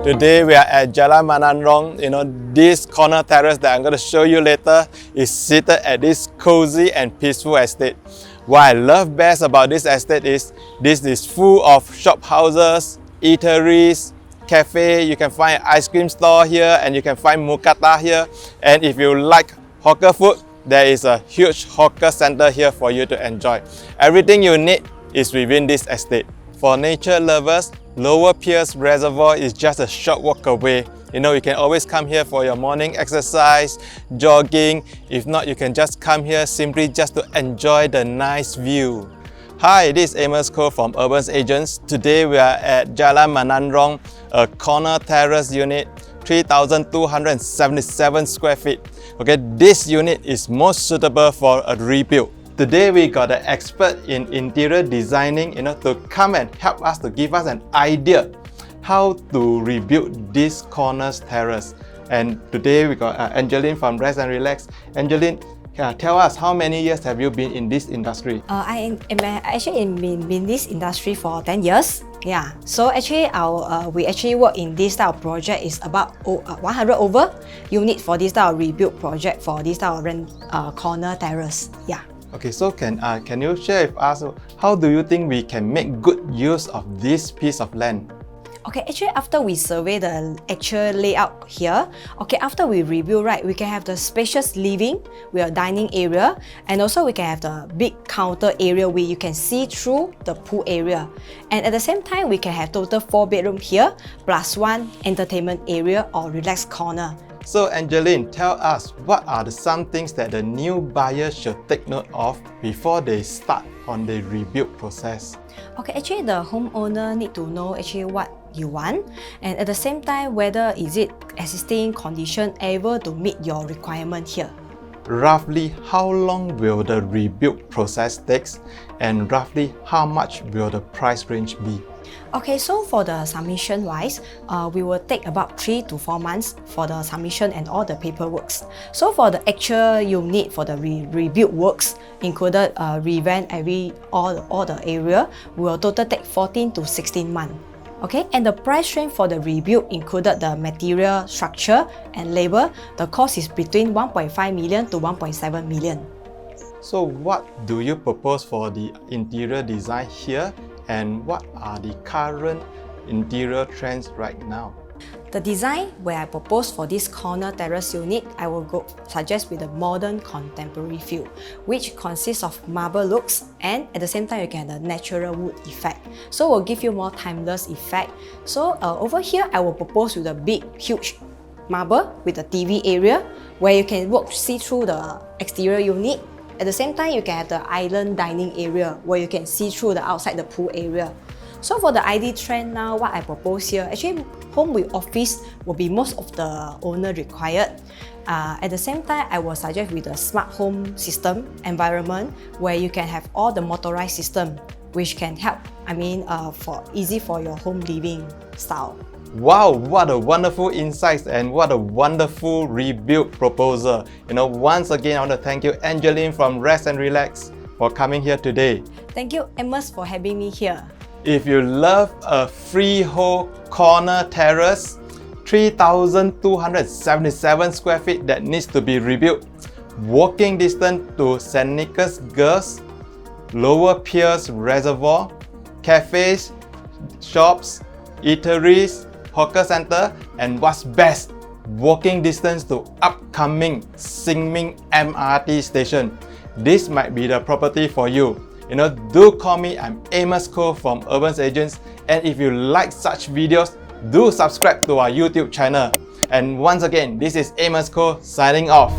Today we are at Jalan Menarong. This corner terrace that I'm going to show you later is seated at this cozy and peaceful estate. What I love best about this estate is this is full of shop houses, eateries, cafe. You can find an ice cream store here and you can find mookata here. And if you like hawker food, there is a huge hawker center here for you to enjoy. Everything you need is within this estate. For nature lovers, Lower Pierce Reservoir is just a short walk away. You can always come here for your morning exercise, jogging. If not, you can just come here simply just to enjoy the nice view. Hi, this is Amos Koh from Urban Agents. Today we are at Jalan Menarong, a corner terrace unit, 3,277 square feet. Okay, this unit is most suitable for a rebuild. Today we got an expert in interior designing, to come and help us to give us an idea how to rebuild this corners terrace. And today we got Angeline from Rest and Relax. Angeline, tell us, how many years have you been in this industry? I am actually in this industry for 10 years. Yeah, so actually we actually work in this type of project is about 100 over unit for this type of rebuild project for this type of corner terrace. Yeah. Okay, so can you share with us how do you think we can make good use of this piece of land? Okay, actually after we survey the actual layout here, okay, after we rebuild, right, we can have the spacious living with a dining area, and also we can have the big counter area where you can see through the pool area. And at the same time, we can have total 4 bedroom here, plus 1 entertainment area or relaxed corner. So Angeline, tell us what are some things that the new buyer should take note of before they start on the rebuild process? Okay, actually the homeowner need to know actually what you want, and at the same time whether is it existing condition able to meet your requirement here. Roughly how long will the rebuild process take, and roughly how much will the price range be? Okay, so for the submission wise, we will take about 3 to 4 months for the submission and all the paperwork. So for the actual unit for the rebuild works, included revamp all the area, will total take 14 to 16 months. Okay, and the price range for the rebuild included the material, structure, and labor. The cost is between 1.5 million to 1.7 million. So what do you propose for the interior design here, and what are the current interior trends right now? The design where I propose for this corner terrace unit, I will suggest with a modern contemporary feel, which consists of marble looks, and at the same time you can have the natural wood effect. So will give you more timeless effect. So over here, I will propose with a big, huge marble with a TV area where you can see through the exterior unit. At the same time, you can have the island dining area where you can see through the outside the pool area. So for the ID trend now, what I propose here, actually home with office will be most of the owner required. At the same time, I will suggest with a smart home system environment where you can have all the motorized system, which can help, easy for your home living style. Wow, what a wonderful insights and what a wonderful rebuild proposal. Once again, I want to thank you, Angeline from Rest and Relax, for coming here today. Thank you, Amos, for having me here. If you love a freehold corner terrace, 3,277 square feet that needs to be rebuilt, walking distance to St. Nicholas Girls, Lower Pierce Reservoir, cafes, shops, eateries, hawker center, and what's best, walking distance to upcoming Xinmin MRT station. This might be the property for you. Do call me, I'm Amos Koh from Urban Agents, and if you like such videos, do subscribe to our YouTube channel. And once again, this is Amos Koh signing off.